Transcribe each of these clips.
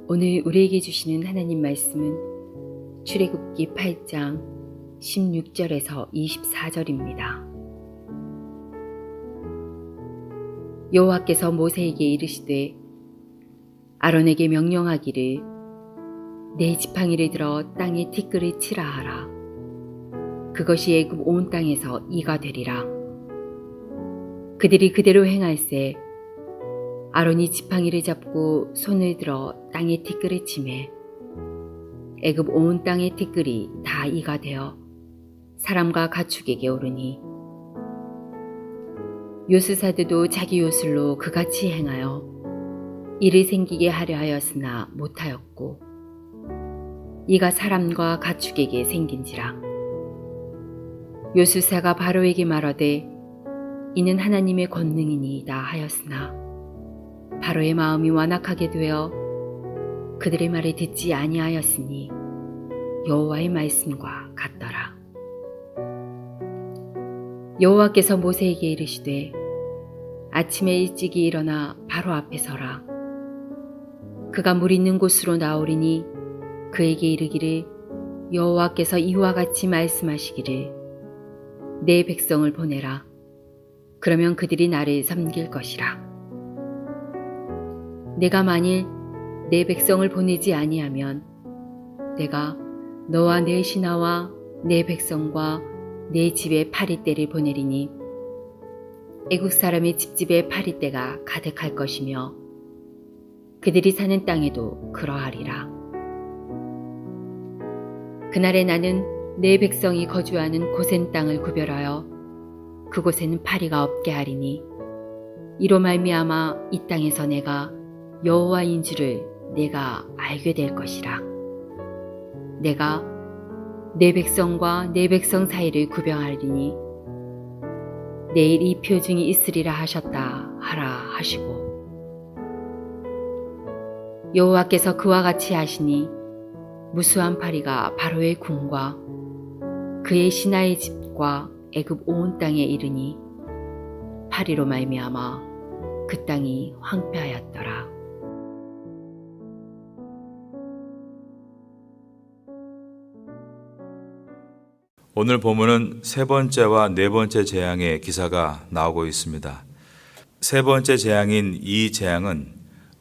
오늘 우리에게 주시는 하나님 말씀은 출애굽기 8장 16절에서 24절입니다. 여호와께서 모세에게 이르시되 아론에게 명령하기를 내 지팡이를 들어 땅에 티끌을 치라 하라. 그것이 애굽 온 땅에서 이가 되리라. 그들이 그대로 행할세 아론이 지팡이를 잡고 손을 들어 땅에 티끌을 치매 애굽 온 땅의 티끌이 다 이가 되어 사람과 가축에게 오르니 요술사들도 자기 요술로 그같이 행하여 이를 생기게 하려 하였으나 못하였고 이가 사람과 가축에게 생긴지라. 요술사가 바로에게 말하되 이는 하나님의 권능이니이다 하였으나 바로의 마음이 완악하게 되어 그들의 말을 듣지 아니하였으니 여호와의 말씀과 같더라. 여호와께서 모세에게 이르시되 아침에 일찍이 일어나 바로 앞에 서라. 그가 물 있는 곳으로 나오리니 그에게 이르기를 여호와께서 이와 같이 말씀하시기를 내 백성을 보내라. 그러면 그들이 나를 섬길 것이라. 내가 만일 내 백성을 보내지 아니하면 내가 너와 내 신하와 내 백성과 내 집에 파리떼를 보내리니 애국 사람의 집집에 파리떼가 가득할 것이며 그들이 사는 땅에도 그러하리라. 그날에 나는 내 백성이 거주하는 고센 땅을 구별하여 그곳에는 파리가 없게 하리니 이로 말미암아 이 땅에서 내가 여호와인 줄을 내가 알게 될 것이라. 내가 내 백성과 내 백성 사이를 구별하리니 내일 이 표징이 있으리라 하셨다 하라 하시고 여호와께서 그와 같이 하시니 무수한 파리가 바로의 궁과 그의 신하의 집과 애굽 온 땅에 이르니 파리로 말미암아 그 땅이 황폐하였더라. 오늘 본문은 세 번째와 네 번째 재앙의 기사가 나오고 있습니다. 세 번째 재앙인 이 재앙은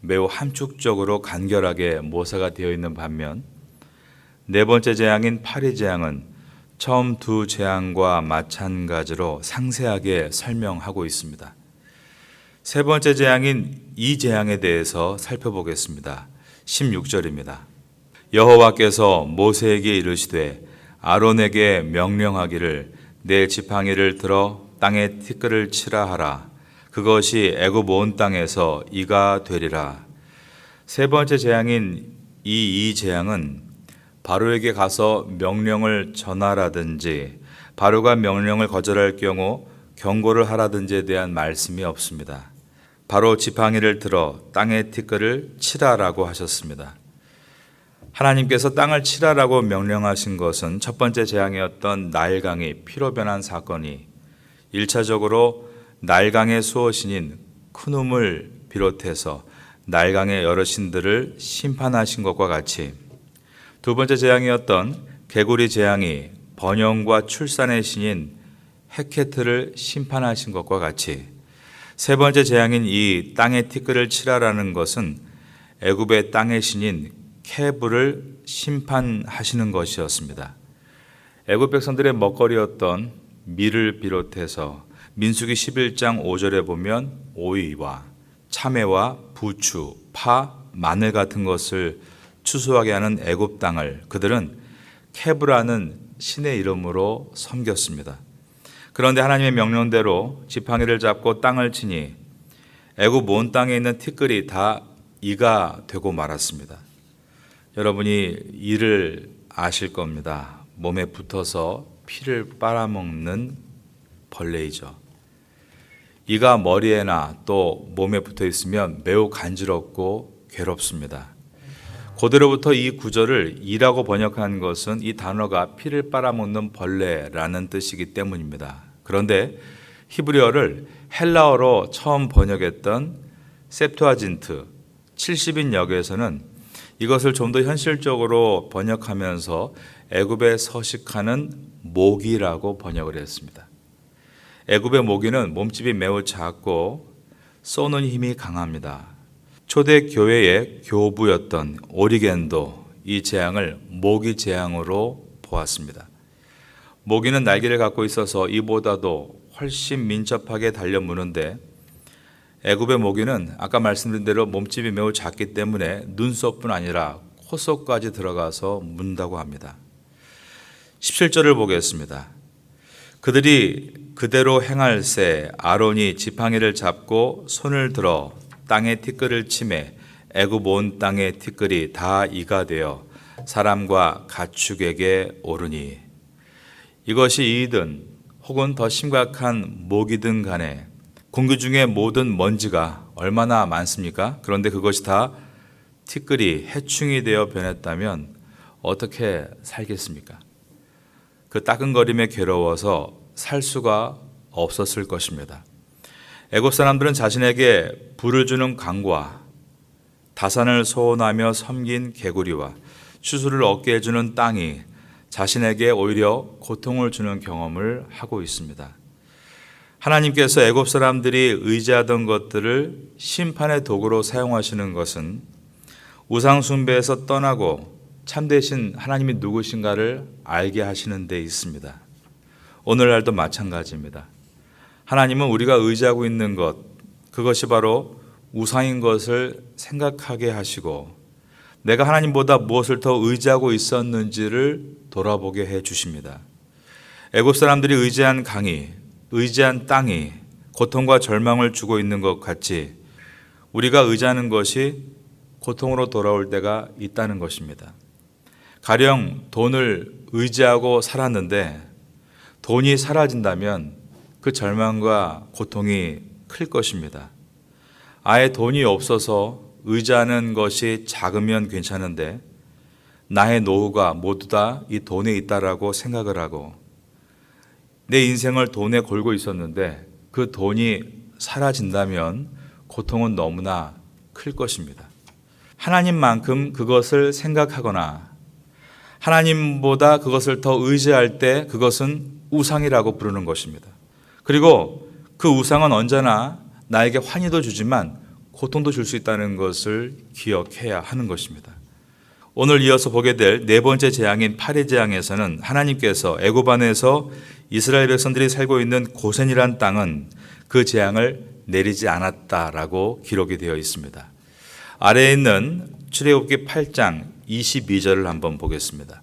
매우 함축적으로 간결하게 묘사가 되어 있는 반면 네 번째 재앙인 파리 재앙은 처음 두 재앙과 마찬가지로 상세하게 설명하고 있습니다. 세 번째 재앙인 이 재앙에 대해서 살펴보겠습니다. 16절입니다. 여호와께서 모세에게 이르시되 아론에게 명령하기를 내 지팡이를 들어 땅에 티끌을 치라 하라. 그것이 애굽 온 땅에서 이가 되리라. 세 번째 재앙인 이 재앙은 바로에게 가서 명령을 전하라든지 바로가 명령을 거절할 경우 경고를 하라든지에 대한 말씀이 없습니다. 바로 지팡이를 들어 땅에 티끌을 치라라고 하셨습니다. 하나님께서 땅을 치라라고 명령하신 것은 첫 번째 재앙이었던 나일강이 피로 변한 사건이 1차적으로 나일강의 수호신인 크눔을 비롯해서 나일강의 여러 신들을 심판하신 것과 같이 두 번째 재앙이었던 개구리 재앙이 번영과 출산의 신인 헤케트를 심판하신 것과 같이 세 번째 재앙인 이 땅에 티끌을 치라라는 것은 애굽의 땅의 신인 케브를 심판하시는 것이었습니다. 애굽 백성들의 먹거리였던 밀을 비롯해서 민수기 11장 5절에 보면 오이와 참외와 부추, 파, 마늘 같은 것을 추수하게 하는 애굽 땅을 그들은 케브라는 신의 이름으로 섬겼습니다. 그런데 하나님의 명령대로 지팡이를 잡고 땅을 치니 애굽 온 땅에 있는 티끌이 다 이가 되고 말았습니다. 여러분이 이를 아실 겁니다. 몸에 붙어서 피를 빨아먹는 벌레이죠. 이가 머리에나 또 몸에 붙어 있으면 매우 간지럽고 괴롭습니다. 고대로부터 이 구절을 이라고 번역한 것은 이 단어가 피를 빨아먹는 벌레라는 뜻이기 때문입니다. 그런데 히브리어를 헬라어로 처음 번역했던 셉투아진트 70인 역에서는 이것을 좀 더 현실적으로 번역하면서 애굽에 서식하는 모기라고 번역을 했습니다. 애굽의 모기는 몸집이 매우 작고 쏘는 힘이 강합니다. 초대 교회의 교부였던 오리겐도 이 재앙을 모기 재앙으로 보았습니다. 모기는 날개를 갖고 있어서 이보다도 훨씬 민첩하게 달려 무는데 애굽의 모기는 아까 말씀드린 대로 몸집이 매우 작기 때문에 눈썹뿐 아니라 코 속까지 들어가서 문다고 합니다. 17절을 보겠습니다. 그들이 그대로 행할새 아론이 지팡이를 잡고 손을 들어 땅에 티끌을 치매 애굽 온 땅의 티끌이 다 이가 되어 사람과 가축에게 오르니 이것이 이든 혹은 더 심각한 모기든 간에 공기 중에 모든 먼지가 얼마나 많습니까? 그런데 그것이 다 티끌이 해충이 되어 변했다면 어떻게 살겠습니까? 그 따끔거림에 괴로워서 살 수가 없었을 것입니다. 애굽 사람들은 자신에게 불을 주는 강과 다산을 소원하며 섬긴 개구리와 추수를 얻게 해주는 땅이 자신에게 오히려 고통을 주는 경험을 하고 있습니다. 하나님께서 애굽 사람들이 의지하던 것들을 심판의 도구로 사용하시는 것은 우상 숭배에서 떠나고 참되신 하나님이 누구신가를 알게 하시는 데 있습니다. 오늘날도 마찬가지입니다. 하나님은 우리가 의지하고 있는 것, 그것이 바로 우상인 것을 생각하게 하시고 내가 하나님보다 무엇을 더 의지하고 있었는지를 돌아보게 해 주십니다. 애굽 사람들이 의지한 강이, 의지한 땅이 고통과 절망을 주고 있는 것 같이 우리가 의지하는 것이 고통으로 돌아올 때가 있다는 것입니다. 가령 돈을 의지하고 살았는데 돈이 사라진다면 그 절망과 고통이 클 것입니다. 아예 돈이 없어서 의지하는 것이 작으면 괜찮은데 나의 노후가 모두 다 이 돈에 있다라고 생각을 하고 내 인생을 돈에 걸고 있었는데 그 돈이 사라진다면 고통은 너무나 클 것입니다. 하나님만큼 그것을 생각하거나 하나님보다 그것을 더 의지할 때 그것은 우상이라고 부르는 것입니다. 그리고 그 우상은 언제나 나에게 환희도 주지만 고통도 줄 수 있다는 것을 기억해야 하는 것입니다. 오늘 이어서 보게 될 네 번째 재앙인 파리 재앙에서는 하나님께서 애굽 안에서 이스라엘 백성들이 살고 있는 고센이란 땅은 그 재앙을 내리지 않았다라고 기록이 되어 있습니다. 아래에 있는 출애굽기 8장 22절을 한번 보겠습니다.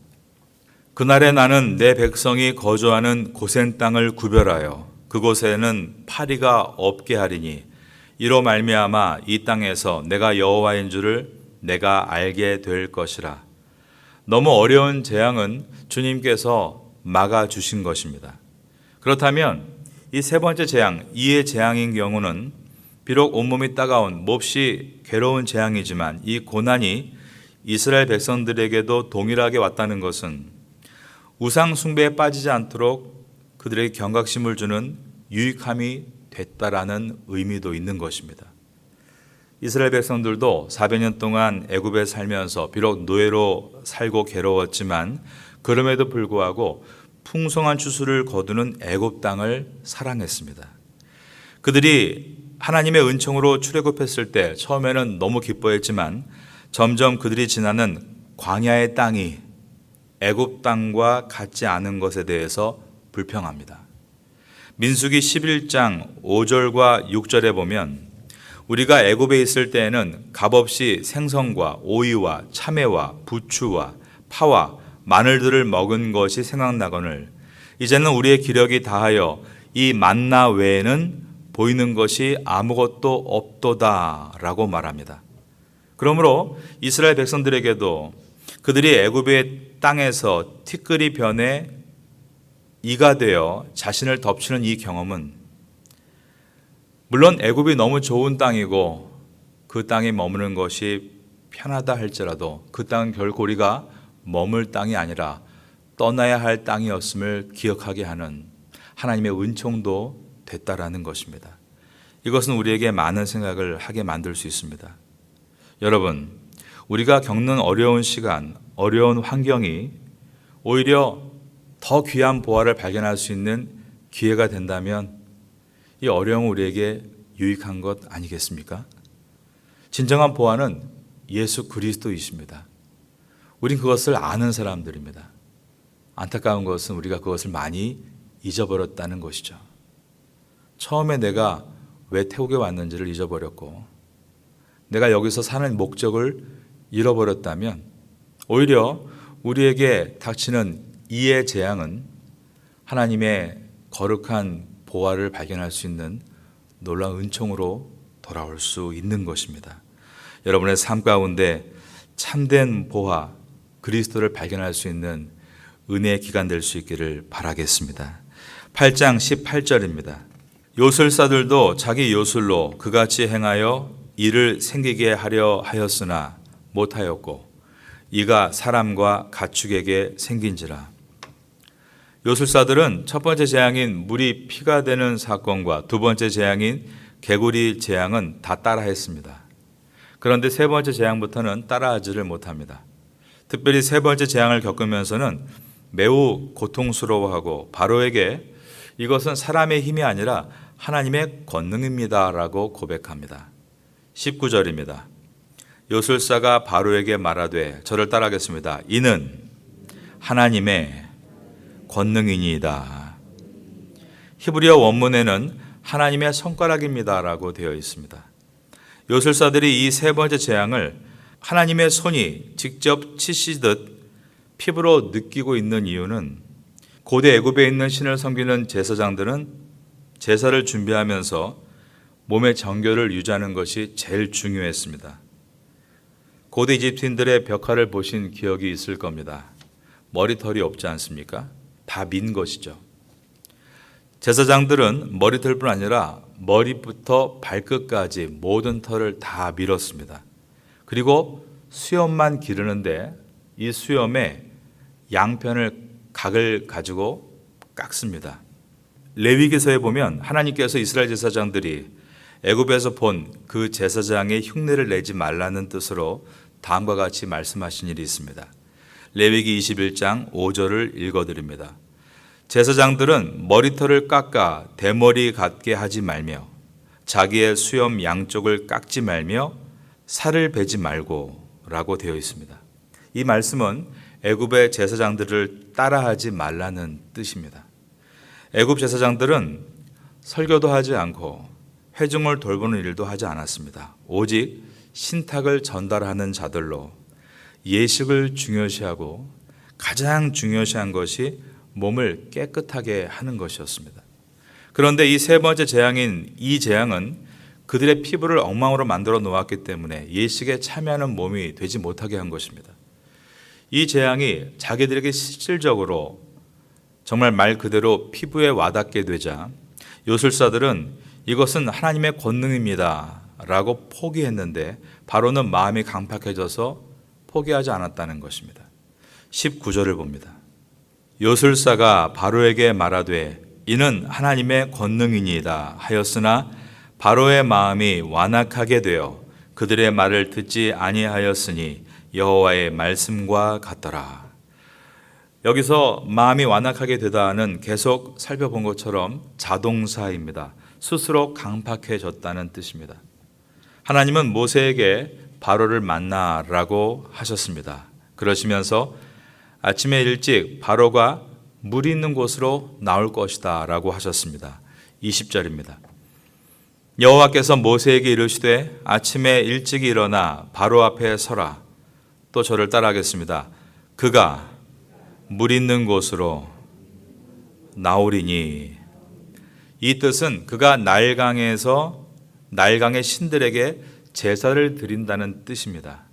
그날에 나는 내 백성이 거주하는 고센 땅을 구별하여 그곳에는 파리가 없게 하리니 이로 말미암아 이 땅에서 내가 여호와인 줄을 내가 알게 될 것이라. 너무 어려운 재앙은 주님께서 막아주신 것입니다. 그렇다면 이 세 번째 재앙, 이의 재앙인 경우는 비록 온몸이 따가운 몹시 괴로운 재앙이지만 이 고난이 이스라엘 백성들에게도 동일하게 왔다는 것은 우상 숭배에 빠지지 않도록 그들에게 경각심을 주는 유익함이 됐다라는 의미도 있는 것입니다. 이스라엘 백성들도 400년 동안 애굽에 살면서 비록 노예로 살고 괴로웠지만 그럼에도 불구하고 풍성한 추수를 거두는 애굽 땅을 사랑했습니다. 그들이 하나님의 은총으로 출애굽했을 때 처음에는 너무 기뻐했지만 점점 그들이 지나는 광야의 땅이 애굽 땅과 같지 않은 것에 대해서 불평합니다. 민수기 11장 5절과 6절에 보면 우리가 애굽에 있을 때에는 값없이 생선과 오이와 참외와 부추와 파와 마늘들을 먹은 것이 생각나거늘 이제는 우리의 기력이 다하여 이 만나 외에는 보이는 것이 아무것도 없도다라고 말합니다. 그러므로 이스라엘 백성들에게도 그들이 애굽의 땅에서 티끌이 변해 이가 되어 자신을 덮치는 이 경험은 물론 애굽이 너무 좋은 땅이고 그 땅에 머무는 것이 편하다 할지라도 그 땅은 결코 우리가 머물 땅이 아니라 떠나야 할 땅이었음을 기억하게 하는 하나님의 은총도 됐다라는 것입니다. 이것은 우리에게 많은 생각을 하게 만들 수 있습니다. 여러분, 우리가 겪는 어려운 시간, 어려운 환경이 오히려 더 귀한 보화를 발견할 수 있는 기회가 된다면 이 어려움은 우리에게 유익한 것 아니겠습니까? 진정한 보화는 예수 그리스도이십니다. 우린 그것을 아는 사람들입니다. 안타까운 것은 우리가 그것을 많이 잊어버렸다는 것이죠. 처음에 내가 왜 태국에 왔는지를 잊어버렸고 내가 여기서 사는 목적을 잃어버렸다면 오히려 우리에게 닥치는 이의 재앙은 하나님의 거룩한 보화를 발견할 수 있는 놀라운 은총으로 돌아올 수 있는 것입니다. 여러분의 삶 가운데 참된 보화, 그리스도를 발견할 수 있는 은혜의 기간 될 수 있기를 바라겠습니다. 8장 18절입니다. 요술사들도 자기 요술로 그같이 행하여 이를 생기게 하려 하였으나 못하였고 이가 사람과 가축에게 생긴지라. 요술사들은 첫 번째 재앙인 물이 피가 되는 사건과 두 번째 재앙인 개구리 재앙은 다 따라했습니다. 그런데 세 번째 재앙부터는 따라하지를 못합니다. 특별히 세 번째 재앙을 겪으면서는 매우 고통스러워하고 바로에게 이것은 사람의 힘이 아니라 하나님의 권능입니다 라고 고백합니다. 19절입니다. 요술사가 바로에게 말하되 저를 따라하겠습니다. 이는 하나님의 권능이니이다. 히브리어 원문에는 하나님의 손가락입니다 라고 되어 있습니다. 요술사들이 이 세 번째 재앙을 하나님의 손이 직접 치시듯 피부로 느끼고 있는 이유는 고대 애굽에 있는 신을 섬기는 제사장들은 제사를 준비하면서 몸의 정결을 유지하는 것이 제일 중요했습니다. 고대 이집트인들의 벽화를 보신 기억이 있을 겁니다. 머리털이 없지 않습니까? 다 민 것이죠. 제사장들은 머리털뿐 아니라 머리부터 발끝까지 모든 털을 다 밀었습니다. 그리고 수염만 기르는데 이 수염에 양편을 각을 가지고 깎습니다. 레위기서에 보면 하나님께서 이스라엘 제사장들이 애굽에서 본 그 제사장의 흉내를 내지 말라는 뜻으로 다음과 같이 말씀하신 일이 있습니다. 레위기 21장 5절을 읽어드립니다. 제사장들은 머리털을 깎아 대머리 같게 하지 말며 자기의 수염 양쪽을 깎지 말며 살을 베지 말고 라고 되어 있습니다. 이 말씀은 애굽의 제사장들을 따라하지 말라는 뜻입니다. 애굽 제사장들은 설교도 하지 않고 회중을 돌보는 일도 하지 않았습니다. 오직 신탁을 전달하는 자들로 예식을 중요시하고 가장 중요시한 것이 몸을 깨끗하게 하는 것이었습니다. 그런데 이 세 번째 재앙인 이 재앙은 그들의 피부를 엉망으로 만들어 놓았기 때문에 예식에 참여하는 몸이 되지 못하게 한 것입니다. 이 재앙이 자기들에게 실질적으로 정말 말 그대로 피부에 와닿게 되자 요술사들은 이것은 하나님의 권능입니다 라고 포기했는데 바로는 마음이 강팍해져서 포기하지 않았다는 것입니다. 19절을 봅니다. 요술사가 바로에게 말하되 이는 하나님의 권능이니이다 하였으나 바로의 마음이 완악하게 되어 그들의 말을 듣지 아니하였으니 여호와의 말씀과 같더라. 여기서 마음이 완악하게 되다는 계속 살펴본 것처럼 자동사입니다. 스스로 강팍해졌다는 뜻입니다. 하나님은 모세에게 바로를 만나라고 하셨습니다. 그러시면서 아침에 일찍 바로가 물 있는 곳으로 나올 것이다 라고 하셨습니다. 20절입니다. 여호와께서 모세에게 이르시되 아침에 일찍 일어나 바로 앞에 서라. 또 저를 따라하겠습니다. 그가 물 있는 곳으로 나오리니. 이 뜻은 그가 나일강에서 나일강의 신들에게 제사를 드린다는 뜻입니다.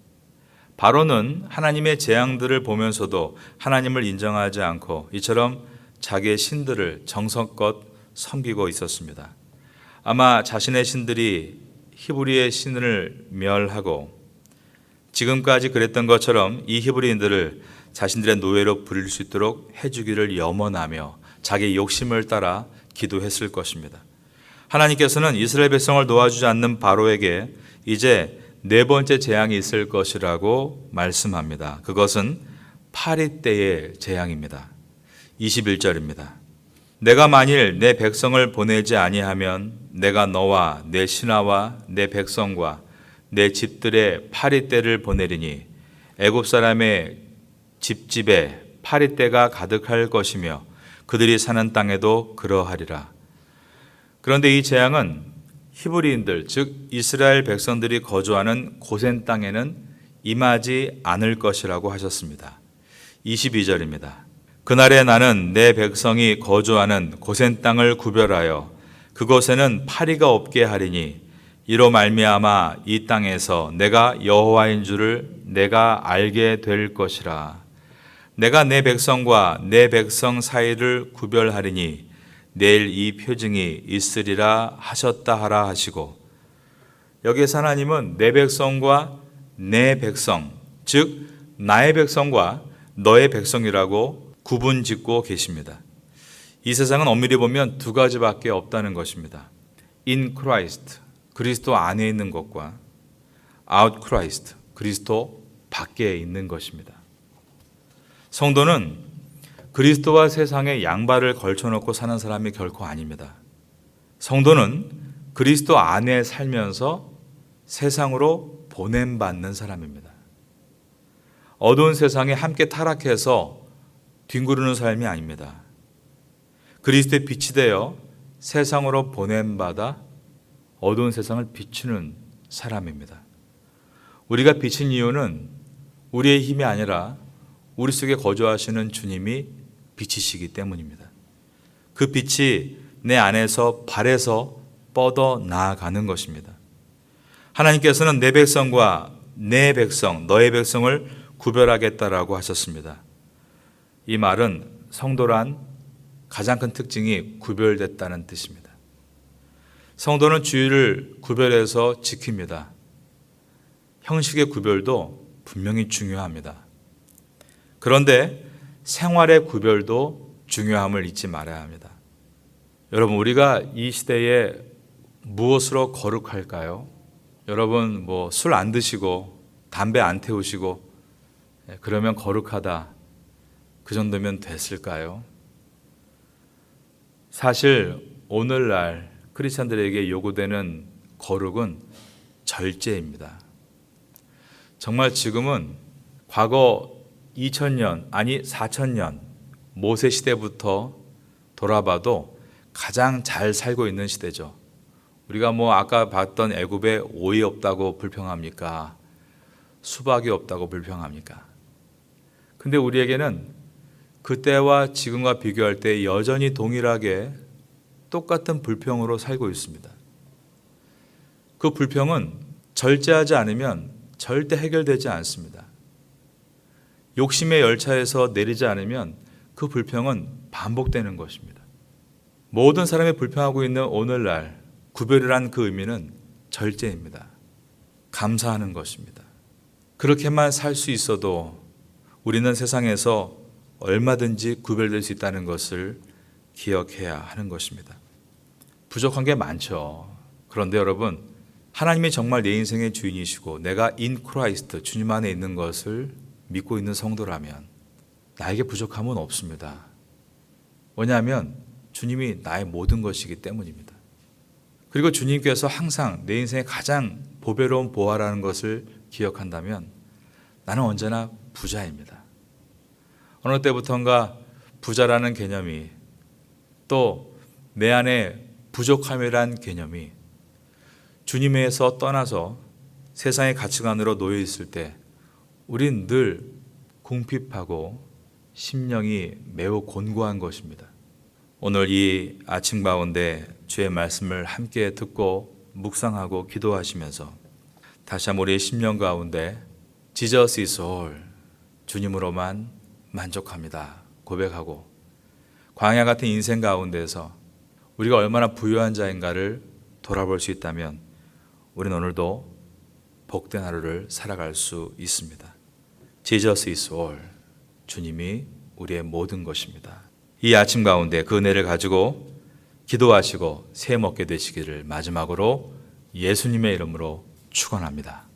바로는 하나님의 재앙들을 보면서도 하나님을 인정하지 않고 이처럼 자기의 신들을 정성껏 섬기고 있었습니다. 아마 자신의 신들이 히브리의 신을 멸하고 지금까지 그랬던 것처럼 이 히브리인들을 자신들의 노예로 부릴 수 있도록 해주기를 염원하며 자기 욕심을 따라 기도했을 것입니다. 하나님께서는 이스라엘 백성을 도와주지 않는 바로에게 이제 네 번째 재앙이 있을 것이라고 말씀합니다. 그것은 파리 때의 재앙입니다. 21절입니다. 내가 만일 내 백성을 보내지 아니하면 내가 너와 내 신하와 내 백성과 내 집들의 파리 때를 보내리니 애굽 사람의 집집에 파리 때가 가득할 것이며 그들이 사는 땅에도 그러하리라. 그런데 이 재앙은 히브리인들, 즉 이스라엘 백성들이 거주하는 고센 땅에는 임하지 않을 것이라고 하셨습니다. 22절입니다. 그날에 나는 내 백성이 거주하는 고센 땅을 구별하여 그곳에는 파리가 없게 하리니 이로 말미암아 이 땅에서 내가 여호와인 줄을 내가 알게 될 것이라. 내가 내 백성과 내 백성 사이를 구별하리니 내일 이 표징이 있으리라 하셨다 하라 하시고, 여기에서 하나님은 내 백성과 내 백성, 즉 나의 백성과 너의 백성이라고 구분 짓고 계십니다. 이 세상은 엄밀히 보면 두 가지밖에 없다는 것입니다. In Christ, 그리스도 안에 있는 것과 Out Christ, 그리스도 밖에 있는 것입니다. 성도는 그리스도와 세상에 양발을 걸쳐놓고 사는 사람이 결코 아닙니다. 성도는 그리스도 안에 살면서 세상으로 보냄받는 사람입니다. 어두운 세상에 함께 타락해서 뒹구르는 삶이 아닙니다. 그리스도의 빛이 되어 세상으로 보냄받아 어두운 세상을 비추는 사람입니다. 우리가 비친 이유는 우리의 힘이 아니라 우리 속에 거주하시는 주님이 빛이시기 때문입니다. 그 빛이 내 안에서 발에서 뻗어 나아가는 것입니다. 하나님께서는 내 백성과 내 백성, 너의 백성을 구별하겠다라고 하셨습니다. 이 말은 성도란 가장 큰 특징이 구별됐다는 뜻입니다. 성도는 주의를 구별해서 지킵니다. 형식의 구별도 분명히 중요합니다. 그런데 생활의 구별도 중요함을 잊지 말아야 합니다. 여러분, 우리가 이 시대에 무엇으로 거룩할까요? 여러분, 술 안 드시고 담배 안 태우시고 그러면 거룩하다, 그 정도면 됐을까요? 사실 오늘날 크리스찬들에게 요구되는 거룩은 절제입니다. 정말 지금은 과거 2000년, 아니 4000년 모세 시대부터 돌아봐도 가장 잘 살고 있는 시대죠. 우리가 아까 봤던 애굽에 오이 없다고 불평합니까? 수박이 없다고 불평합니까? 근데 우리에게는 그때와 지금과 비교할 때 여전히 동일하게 똑같은 불평으로 살고 있습니다. 그 불평은 절제하지 않으면 절대 해결되지 않습니다. 욕심의 열차에서 내리지 않으면 그 불평은 반복되는 것입니다. 모든 사람이 불평하고 있는 오늘날 구별이란 그 의미는 절제입니다. 감사하는 것입니다. 그렇게만 살 수 있어도 우리는 세상에서 얼마든지 구별될 수 있다는 것을 기억해야 하는 것입니다. 부족한 게 많죠. 그런데 여러분, 하나님이 정말 내 인생의 주인이시고 내가 in Christ, 주님 안에 있는 것을 믿고 있는 성도라면 나에게 부족함은 없습니다. 왜냐하면 주님이 나의 모든 것이기 때문입니다. 그리고 주님께서 항상 내 인생의 가장 보배로운 보화라는 것을 기억한다면 나는 언제나 부자입니다. 어느 때부턴가 부자라는 개념이, 또 내 안에 부족함이란 개념이 주님에서 떠나서 세상의 가치관으로 놓여 있을 때 우린 늘 궁핍하고 심령이 매우 곤고한 것입니다. 오늘 이 아침 가운데 주의 말씀을 함께 듣고 묵상하고 기도하시면서 다시 한번 우리의 심령 가운데 Jesus is all, 주님으로만 만족합니다 고백하고 광야 같은 인생 가운데서 우리가 얼마나 부유한 자인가를 돌아볼 수 있다면 우리는 오늘도 복된 하루를 살아갈 수 있습니다. Jesus is all, 주님이 우리의 모든 것입니다. 이 아침 가운데 그 은혜를 가지고 기도하시고 새 먹게 되시기를 마지막으로 예수님의 이름으로 축원합니다.